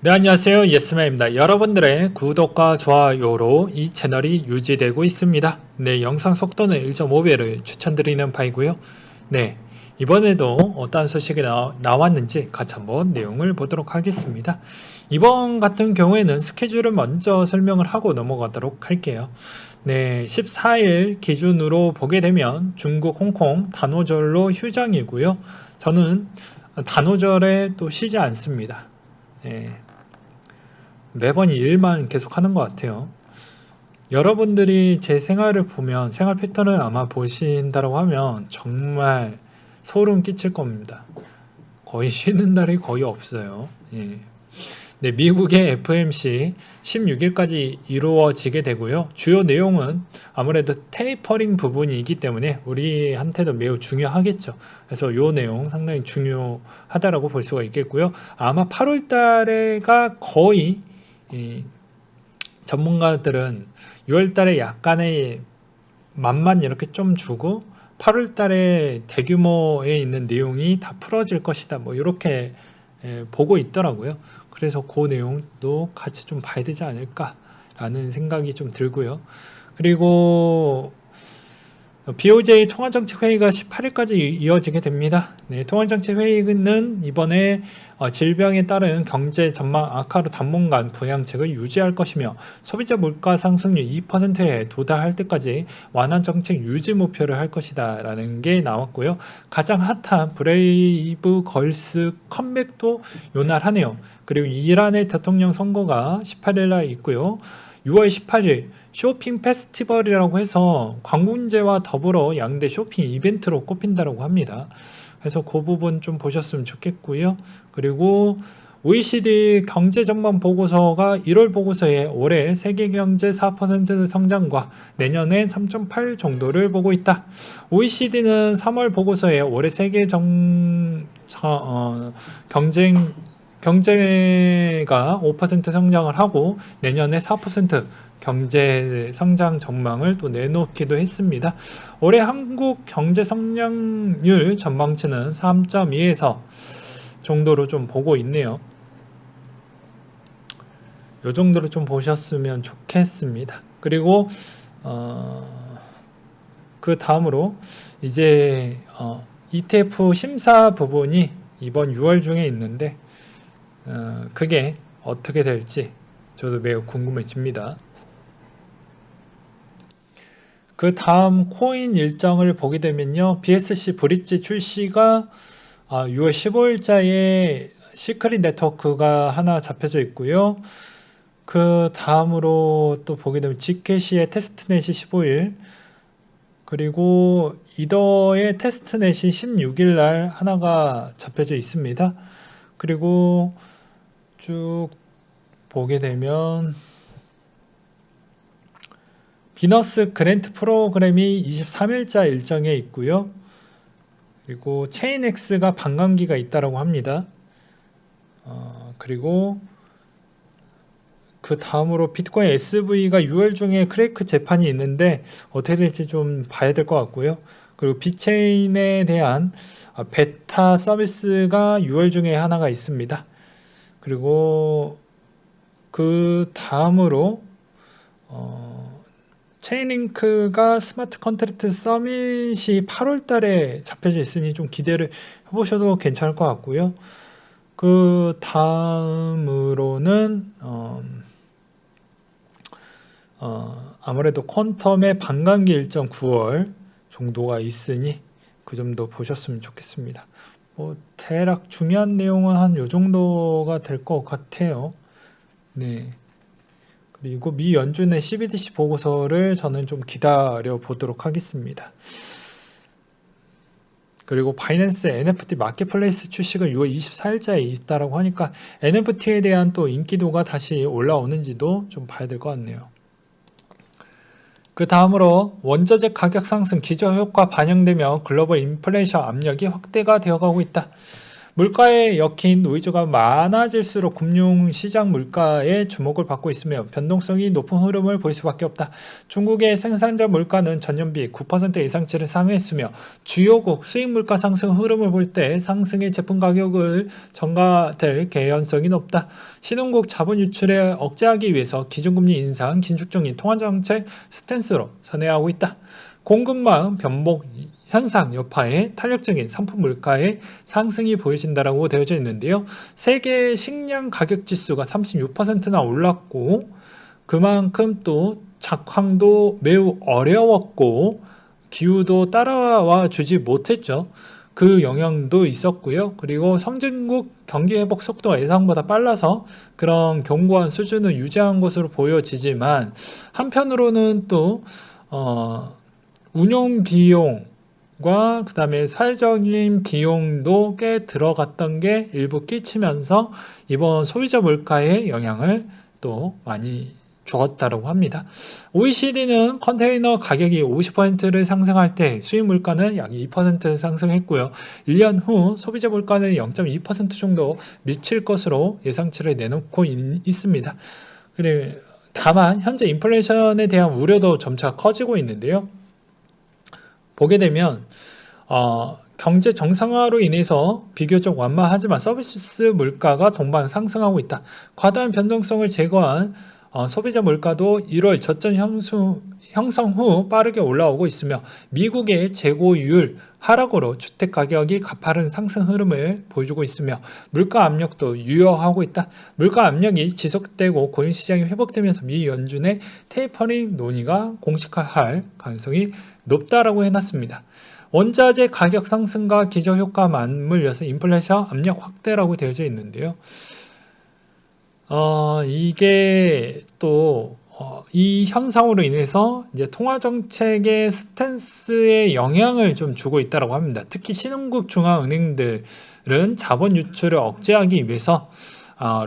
네, 안녕하세요. 예스맨입니다. 여러분들의 구독과 좋아요로 이 채널이 유지되고 있습니다. 네, 영상 속도는 1.5배를 추천드리는 바이고요. 네, 이번에도 어떠한 소식이 나왔는지 같이 한번 내용을 보도록 하겠습니다. 이번 같은 경우에는 스케줄을 먼저 설명을 하고 넘어가도록 할게요. 네, 14일 기준으로 보게 되면 중국, 홍콩 단오절로 휴장이고요. 저는 단오절에 또 쉬지 않습니다. 네, 매번 일만 계속 하는 것 같아요. 여러분들이 제 생활을 보면 생활 패턴을 아마 보신다고 하면 정말 소름 끼칠 겁니다. 거의 쉬는 날이 거의 없어요. 예. 네, 미국의 FMC 16일까지 이루어지게 되고요. 주요 내용은 아무래도 테이퍼링 부분이기 때문에 우리한테도 매우 중요하겠죠. 그래서 이 내용 상당히 중요하다라고 볼 수가 있겠고요. 아마 8월 달에가 거의 전문가들은 6월 달에 약간의 맛만 이렇게 좀 주고 8월 달에 대규모에 있는 내용이 다 풀어질 것이다. 뭐 이렇게 보고 있더라고요. 그래서 그 내용도 같이 좀 봐야 되지 않을까라는 생각이 좀 들고요. 그리고 BOJ 통화정책회의가 18일까지 이어지게 됩니다. 네, 통화정책회의는 이번에 질병에 따른 경제 전망 악화로 당분간 부양책을 유지할 것이며 소비자 물가 상승률 2%에 도달할 때까지 완화 정책 유지 목표를 할 것이다 라는 게 나왔고요. 가장 핫한 브레이브 걸스 컴백도 요날하네요. 그리고 이란의 대통령 선거가 18일 날 있고요. 6월 18일 쇼핑 페스티벌이라고 해서 관공제와 더불어 양대 쇼핑 이벤트로 꼽힌다고 합니다. 그래서 그 부분 좀 보셨으면 좋겠고요. 그리고 OECD 경제 전망 보고서가 1월 보고서에 올해 세계 경제 4% 성장과 내년엔 3.8 정도를 보고 있다. OECD는 3월 보고서에 올해 세계 경제가 5% 성장을 하고 내년에 4% 경제 성장 전망을 또 내놓기도 했습니다. 올해 한국 경제 성장률 전망치는 3.2에서 정도로 좀 보고 있네요. 이 정도로 좀 보셨으면 좋겠습니다. 그리고 그 다음으로 이제 ETF 심사 부분이 이번 6월 중에 있는데 그게 어떻게 될지 저도 매우 궁금해집니다. 그 다음 코인 일정을 보게 되면요. BSC 브릿지 출시가 6월 15일자에 시크릿 네트워크가 하나 잡혀져 있고요. 그 다음으로 또 보게 되면 지캐시의 테스트넷이 15일, 그리고 이더의 테스트넷이 16일 날 하나가 잡혀져 있습니다. 그리고 쭉 보게 되면 비너스 그랜트 프로그램이 23일자 일정에 있고요. 그리고 체인X가 반감기가 있다고 합니다. 그리고 그 다음으로 비트코인 SV가 6월 중에 크래크 재판이 있는데 어떻게 될지 좀 봐야 될 것 같고요. 그리고 비체인에 대한 베타 서비스가 6월 중에 하나가 있습니다. 그리고 그 다음으로 체인링크가 스마트 컨트랙트 서밋이 8월 달에 잡혀져 있으니 좀 기대를 해보셔도 괜찮을 것 같고요. 그 다음으로는 아무래도 퀀텀의 반감기 일정 9월 정도가 있으니 그 점도 보셨으면 좋겠습니다. 뭐 대략 중요한 내용은 한 요 정도가 될 것 같아요. 네. 그리고 미 연준의 CBDC 보고서를 저는 좀 기다려 보도록 하겠습니다. 그리고 바이낸스 NFT 마켓플레이스 출시가 6월 24일자에 있다라고 하니까 NFT에 대한 또 인기도가 다시 올라오는지도 좀 봐야 될 것 같네요. 그 다음으로 원자재 가격 상승 기저효과 반영되며 글로벌 인플레이션 압력이 확대가 되어가고 있다. 물가에 엮인 노이즈가 많아질수록 금융시장 물가에 주목을 받고 있으며 변동성이 높은 흐름을 보일 수밖에 없다. 중국의 생산자 물가는 전년비 9% 예상치를 상회했으며 주요국 수입 물가 상승 흐름을 볼 때 상승의 제품 가격을 전가될 개연성이 높다. 신흥국 자본 유출에 억제하기 위해서 기준금리 인상, 긴축적인 통화정책 스탠스로 선회하고 있다. 공급망 변복 현상 여파에 탄력적인 상품 물가의 상승이 보여진다라고 되어져 있는데요. 세계 식량 가격 지수가 36%나 올랐고 그만큼 또 작황도 매우 어려웠고 기후도 따라와 주지 못했죠. 그 영향도 있었고요. 그리고 선진국 경기 회복 속도가 예상보다 빨라서 그런 견고한 수준을 유지한 것으로 보여지지만 한편으로는 또 운용 비용과 그 다음에 사회적인 비용도 꽤 들어갔던 게 일부 끼치면서 이번 소비자 물가에 영향을 또 많이 주었다고 합니다. OECD는 컨테이너 가격이 50%를 상승할 때 수입 물가는 약 2% 상승했고요. 1년 후 소비자 물가는 0.2% 정도 미칠 것으로 예상치를 내놓고 있습니다. 다만 현재 인플레이션에 대한 우려도 점차 커지고 있는데요. 보게 되면 경제 정상화로 인해서 비교적 완만하지만 서비스 물가가 동반 상승하고 있다. 과다한 변동성을 제거한 소비자 물가도 1월 저점 형성 후 빠르게 올라오고 있으며 미국의 재고율 하락으로 주택 가격이 가파른 상승 흐름을 보여주고 있으며 물가 압력도 유효하고 있다. 물가 압력이 지속되고 고용시장이 회복되면서 미 연준의 테이퍼링 논의가 공식화할 가능성이 높다라고 해놨습니다. 원자재 가격 상승과 기저효과 맞물려서 인플레이션 압력 확대라고 되어져 있는데요. 이게 또 이 현상으로 인해서 이제 통화 정책의 스탠스에 영향을 좀 주고 있다고 합니다. 특히 신흥국 중앙은행들은 자본 유출을 억제하기 위해서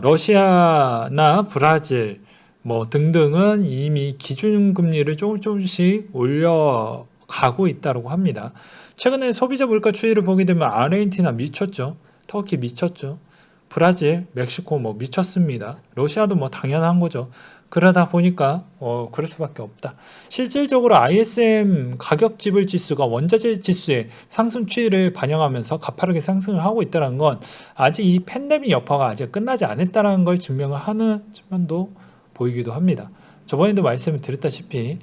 러시아나 브라질 뭐 등등은 이미 기준금리를 조금씩 올려가고 있다고 합니다. 최근에 소비자 물가 추이를 보게 되면 아르헨티나 미쳤죠. 터키 미쳤죠. 브라질, 멕시코 뭐 미쳤습니다. 러시아도 뭐 당연한 거죠. 그러다 보니까 그럴 수밖에 없다. 실질적으로 ISM 가격 지불 지수가 원자재 지수의 상승 추이를 반영하면서 가파르게 상승을 하고 있다는 건 아직 이 팬데믹 여파가 아직 끝나지 않았다는 걸 증명을 하는 측면도 보이기도 합니다. 저번에도 말씀을 드렸다시피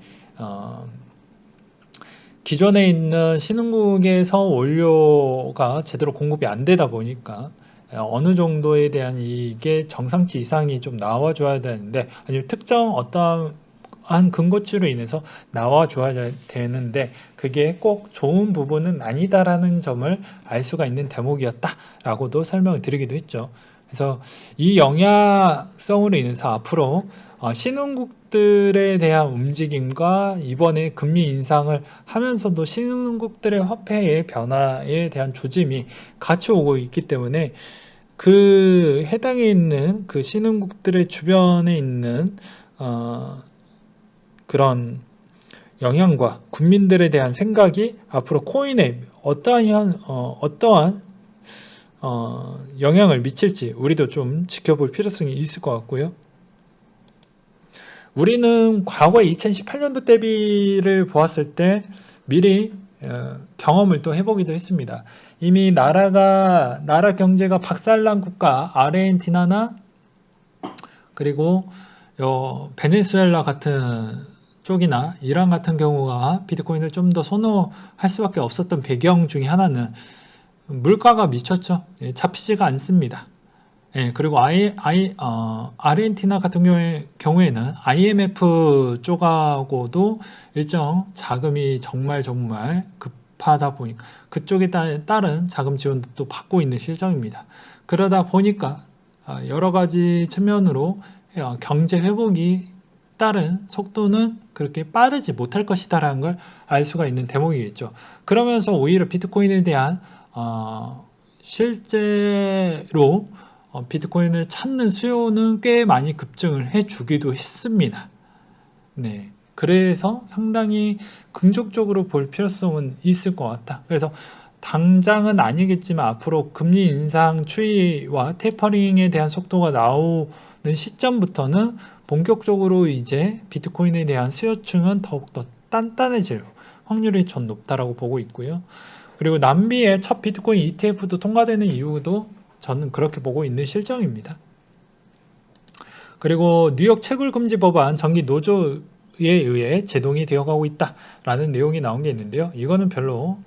기존에 있는 신흥국에서 원료가 제대로 공급이 안 되다 보니까 어느 정도에 대한 이게 정상치 이상이 좀 나와줘야 되는데 아니면 특정 어떠한 근거치로 인해서 나와줘야 되는데 그게 꼭 좋은 부분은 아니다라는 점을 알 수가 있는 대목이었다라고도 설명을 드리기도 했죠. 그래서 이 영향성으로 인해서 앞으로 신흥국들에 대한 움직임과 이번에 금리 인상을 하면서도 신흥국들의 화폐의 변화에 대한 조짐이 같이 오고 있기 때문에 그 해당에 있는 그 신흥국들의 주변에 있는 그런 영향과 국민들에 대한 생각이 앞으로 코인에 어떠한 영향을 미칠지 우리도 좀 지켜볼 필요성이 있을 것 같고요. 우리는 과거에 2018년도 대비를 보았을 때 미리 경험을 또 해보기도 했습니다. 이미 나라 경제가 박살난 국가 아르헨티나나 그리고 베네수엘라 같은 쪽이나 이란 같은 경우가 비트코인을 좀 더 선호할 수밖에 없었던 배경 중에 하나는 물가가 미쳤죠. 잡히지가 않습니다. 그리고 아르헨티나 같은 경우에는 IMF 쪽하고도 일정 자금이 정말 급하다 보니까 그쪽에 따른 자금 지원도 또 받고 있는 실정입니다. 그러다 보니까 여러 가지 측면으로 경제 회복이 따른 속도는 그렇게 빠르지 못할 것이다라는 걸 알 수가 있는 대목이겠죠. 그러면서 오히려 비트코인에 대한 실제로 비트코인을 찾는 수요는 꽤 많이 급증을 해주기도 했습니다. 네. 그래서 상당히 긍정적으로 볼 필요성은 있을 것 같다. 그래서 당장은 아니겠지만 앞으로 금리 인상 추이와 테이퍼링에 대한 속도가 나오는 시점부터는 본격적으로 이제 비트코인에 대한 수요층은 더욱더 단단해질 확률이 전 높다라고 보고 있고요. 그리고 남미의 첫 비트코인 ETF도 통과되는 이유도 저는 그렇게 보고 있는 실정입니다. 그리고 뉴욕 채굴 금지 법안 정기 노조에 의해 제동이 되어가고 있다라는 내용이 나온 게 있는데요. 이거는 별로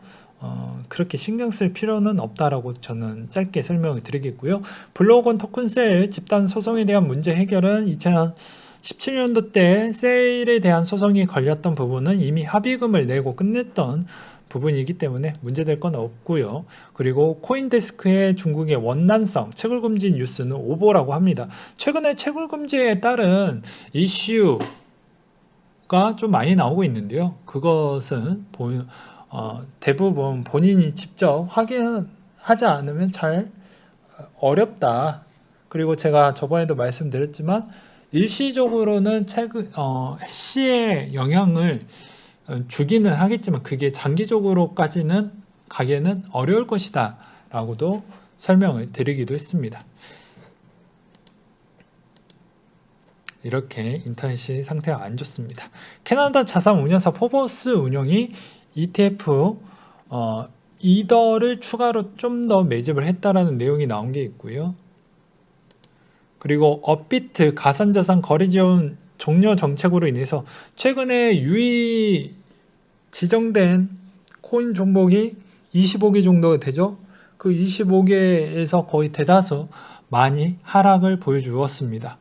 그렇게 신경 쓸 필요는 없다라고 저는 짧게 설명을 드리겠고요. 블록온 토큰셀 집단 소송에 대한 문제 해결은 2017년도 때 셀에 대한 소송이 걸렸던 부분은 이미 합의금을 내고 끝냈던 부분이기 때문에 문제될 건 없고요. 그리고 코인데스크의 중국의 원난성 채굴 금지 뉴스는 오보라고 합니다. 최근에 채굴 금지에 따른 이슈가 좀 많이 나오고 있는데요. 그것은 대부분 본인이 직접 확인하지 않으면 잘 어렵다. 그리고 제가 저번에도 말씀드렸지만 일시적으로는 해시의 영향을 주기는 하겠지만 그게 장기적으로까지는 가기에는 어려울 것이다 라고도 설명을 드리기도 했습니다. 이렇게 인터넷이 상태가 안 좋습니다. 캐나다 자산 운용사 포버스 운용이 ETF 이더를 추가로 좀 더 매집을 했다라는 내용이 나온 게 있고요. 그리고 업비트 가상자산 거래 지원 종료 정책으로 인해서 최근에 유의 지정된 코인 종목이 25개 정도가 되죠. 그 25개에서 거의 대다수 많이 하락을 보여주었습니다.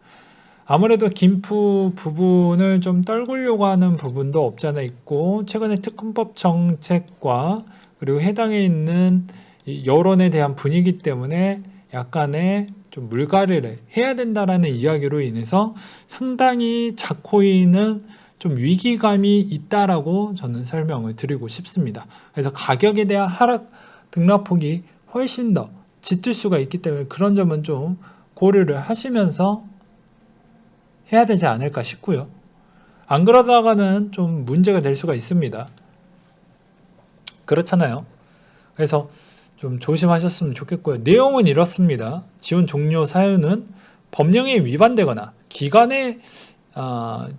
아무래도 김프 부분을 좀 떨구려고 하는 부분도 없지 않아 있고 최근에 특검법 정책과 그리고 해당에 있는 여론에 대한 분위기 때문에 약간의 좀 물갈이를 해야 된다라는 이야기로 인해서 상당히 자코인은 좀 위기감이 있다라고 저는 설명을 드리고 싶습니다. 그래서 가격에 대한 하락 등락폭이 훨씬 더 짙을 수가 있기 때문에 그런 점은 좀 고려를 하시면서 해야 되지 않을까 싶고요. 안 그러다가는 좀 문제가 될 수가 있습니다. 그렇잖아요. 그래서 좀 조심하셨으면 좋겠고요. 내용은 이렇습니다. 지원 종료 사유는 법령에 위반되거나 기간에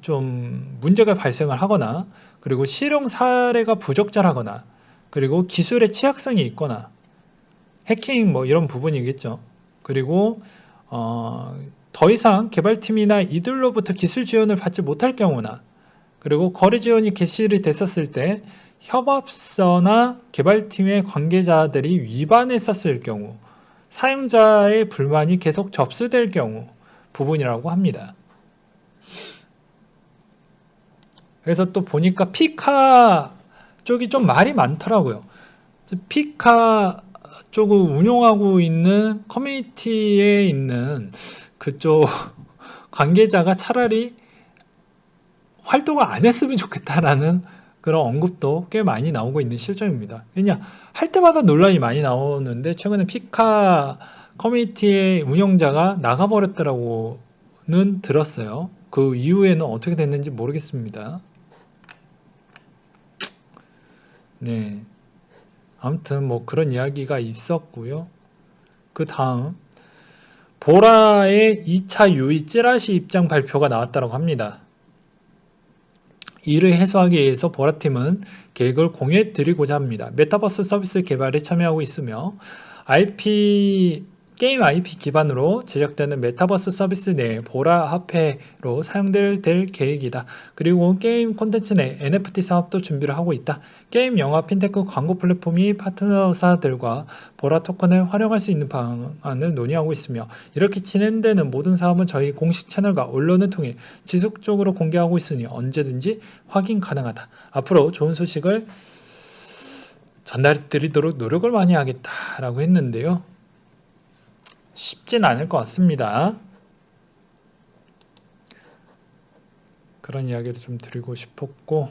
좀 문제가 발생을 하거나 그리고 실용 사례가 부적절하거나 그리고 기술의 취약성이 있거나 해킹 뭐 이런 부분이겠죠. 그리고 더 이상 개발팀이나 이들로부터 기술 지원을 받지 못할 경우나 그리고 거래 지원이 개시를 됐었을 때 협업서나 개발팀의 관계자들이 위반했었을 경우 사용자의 불만이 계속 접수될 경우 부분이라고 합니다. 그래서 또 보니까 피카 쪽이 좀 말이 많더라고요. 피카 쪽을 운용하고 있는 커뮤니티에 있는 그쪽 관계자가 차라리 활동을 안 했으면 좋겠다라는 그런 언급도 꽤 많이 나오고 있는 실정입니다. 왜냐 할 때마다 논란이 많이 나오는데 최근에 피카 커뮤니티의 운영자가 나가버렸다라고는 들었어요. 그 이후에는 어떻게 됐는지 모르겠습니다. 네, 아무튼 뭐 그런 이야기가 있었고요. 그 다음 보라의 2차 유의 찌라시 입장 발표가 나왔다고 합니다. 이를 해소하기 위해서 보라팀은 계획을 공유해 드리고자 합니다. 메타버스 서비스 개발에 참여하고 있으며 게임 IP 기반으로 제작되는 메타버스 서비스 내 보라 화폐로 사용될 계획이다. 그리고 게임 콘텐츠 내 NFT 사업도 준비를 하고 있다. 게임, 영화, 핀테크, 광고 플랫폼이 파트너사들과 보라 토큰을 활용할 수 있는 방안을 논의하고 있으며 이렇게 진행되는 모든 사업은 저희 공식 채널과 언론을 통해 지속적으로 공개하고 있으니 언제든지 확인 가능하다. 앞으로 좋은 소식을 전달 드리도록 노력을 많이 하겠다라고 했는데요. 쉽진 않을 것 같습니다. 그런 이야기를 좀 드리고 싶었고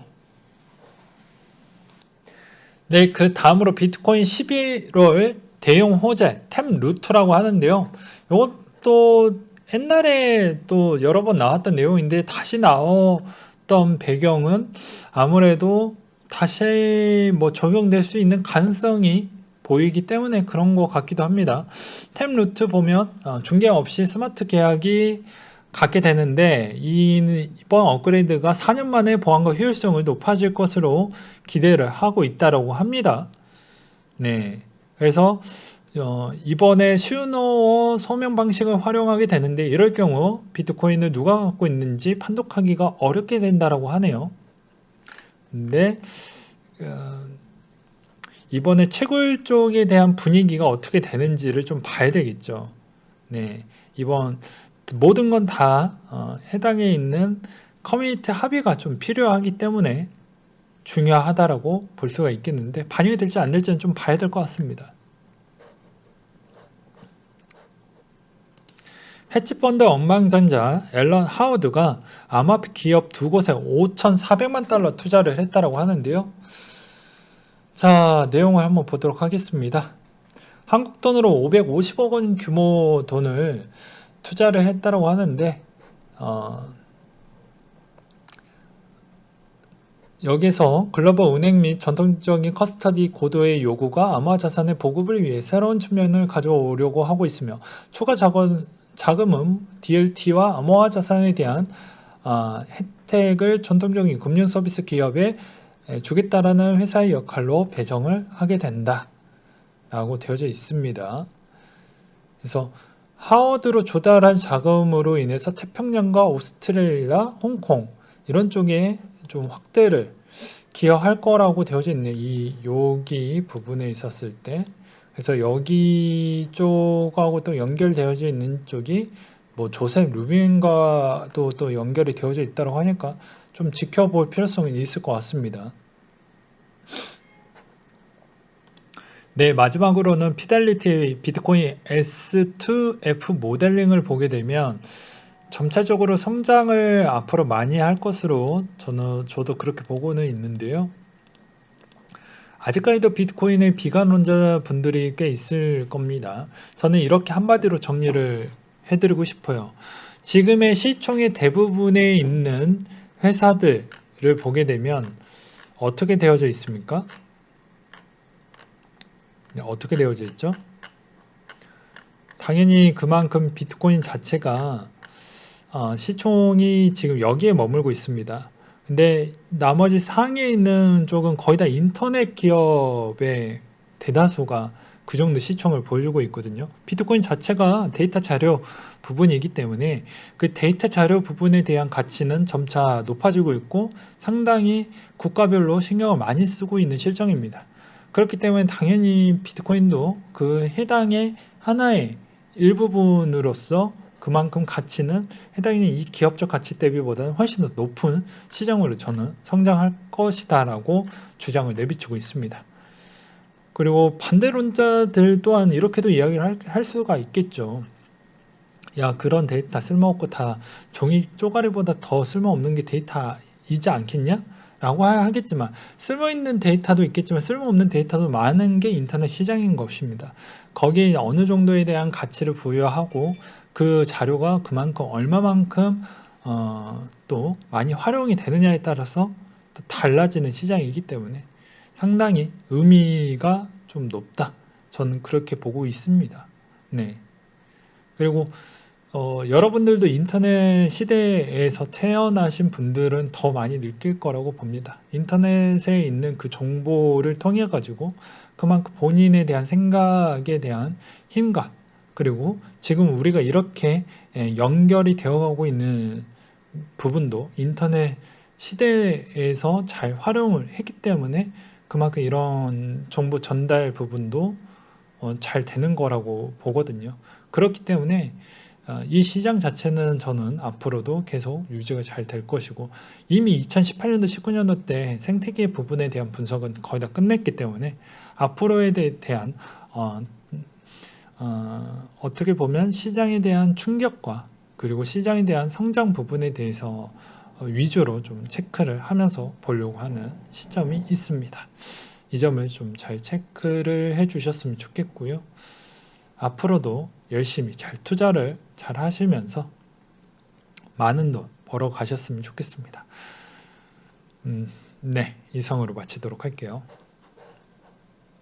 네, 그 다음으로 비트코인 11월 대형 호재 템 루트라고 하는데요. 이것도 옛날에 또 여러 번 나왔던 내용인데 다시 나왔던 배경은 아무래도 다시 뭐 적용될 수 있는 가능성이 보이기 때문에 그런 것 같기도 합니다. 탭루트 보면 중개 없이 스마트 계약이 갖게 되는데 이번 업그레이드가 4년 만에 보안과 효율성을 높아질 것으로 기대를 하고 있다고 합니다. 네, 그래서 이번에 슈노어 서명 방식을 활용하게 되는데 이럴 경우 비트코인을 누가 갖고 있는지 판독하기가 어렵게 된다고 하네요. 근데 이번에 채굴 쪽에 대한 분위기가 어떻게 되는지를 좀 봐야 되겠죠. 네, 이번 모든 건 다 해당에 있는 커뮤니티 합의가 좀 필요하기 때문에 중요하다라고 볼 수가 있겠는데 반영이 될지 안 될지는 좀 봐야 될 것 같습니다. 헤지펀드 억만장자 앨런 하워드가 암호화폐 기업 두 곳에 5,400만 달러 투자를 했다고 하는데요. 자, 내용을 한번 보도록 하겠습니다. 한국 돈으로 550억 원 규모 돈을 투자를 했다고 하는데 여기서 글로벌 운행 및 전통적인 커스터디 고도의 요구가 암호화 자산의 보급을 위해 새로운 측면을 가져오려고 하고 있으며 추가 자금은 DLT와 암호화 자산에 대한 혜택을 전통적인 금융 서비스 기업에 주겠다라는 회사의 역할로 배정을 하게 된다 라고 되어져 있습니다. 그래서 하워드로 조달한 자금으로 인해서 태평양과 오스트레일리아, 홍콩 이런 쪽에 좀 확대를 기여할 거라고 되어져 있네요. 여기 부분에 있었을 때. 그래서 여기 쪽하고 또 연결되어져 있는 쪽이 뭐 조셉 루빈과도 또 연결이 되어져 있다고 하니까 좀 지켜볼 필요성이 있을 것 같습니다. 네, 마지막으로는 피델리티 비트코인 S2F 모델링을 보게 되면 점차적으로 성장을 앞으로 많이 할 것으로 저도 그렇게 보고는 있는데요. 아직까지도 비트코인의 비관론자 분들이 꽤 있을 겁니다. 저는 이렇게 한마디로 정리를 해드리고 싶어요. 지금의 시총의 대부분에 있는 회사들을 보게 되면 어떻게 되어져 있습니까? 어떻게 되어져 있죠? 당연히 그만큼 비트코인 자체가 시총이 지금 여기에 머물고 있습니다. 근데 나머지 상위에 있는 쪽은 거의 다 인터넷 기업의 대다수가 그 정도 시총을 보여주고 있거든요. 비트코인 자체가 데이터 자료 부분이기 때문에 그 데이터 자료 부분에 대한 가치는 점차 높아지고 있고 상당히 국가별로 신경을 많이 쓰고 있는 실정입니다. 그렇기 때문에 당연히 비트코인도 그 해당의 하나의 일부분으로서 그만큼 가치는 해당하는 이 기업적 가치 대비보다는 훨씬 더 높은 시장으로 저는 성장할 것이다 라고 주장을 내비치고 있습니다. 그리고 반대론자들 또한 이렇게도 이야기를 할 수가 있겠죠. 야, 그런 데이터 쓸모없고 다 종이 쪼가리보다 더 쓸모없는 게 데이터이지 않겠냐? 라고 하겠지만 쓸모있는 데이터도 있겠지만 쓸모없는 데이터도 많은 게 인터넷 시장인 것입니다. 거기에 어느 정도에 대한 가치를 부여하고 그 자료가 그만큼 얼마만큼 또 많이 활용이 되느냐에 따라서 또 달라지는 시장이기 때문에 상당히 의미가 좀 높다. 저는 그렇게 보고 있습니다. 네. 그리고 여러분들도 인터넷 시대에서 태어나신 분들은 더 많이 느낄 거라고 봅니다. 인터넷에 있는 그 정보를 통해 가지고 그만큼 본인에 대한 생각에 대한 힘과 그리고 지금 우리가 이렇게 연결이 되어가고 있는 부분도 인터넷 시대에서 잘 활용을 했기 때문에 그만큼 이런 정보 전달 부분도 잘 되는 거라고 보거든요. 그렇기 때문에 이 시장 자체는 저는 앞으로도 계속 유지가 잘 될 것이고 이미 2018년도 19년도 때 생태계 부분에 대한 분석은 거의 다 끝냈기 때문에 앞으로에 대한 어떻게 보면 시장에 대한 충격과 그리고 시장에 대한 성장 부분에 대해서 위주로 좀 체크를 하면서 보려고 하는 시점이 있습니다. 이 점을 좀 잘 체크를 해 주셨으면 좋겠고요. 앞으로도 열심히 잘 투자를 잘 하시면서 많은 돈 벌어 가셨으면 좋겠습니다. 네, 이상으로 마치도록 할게요.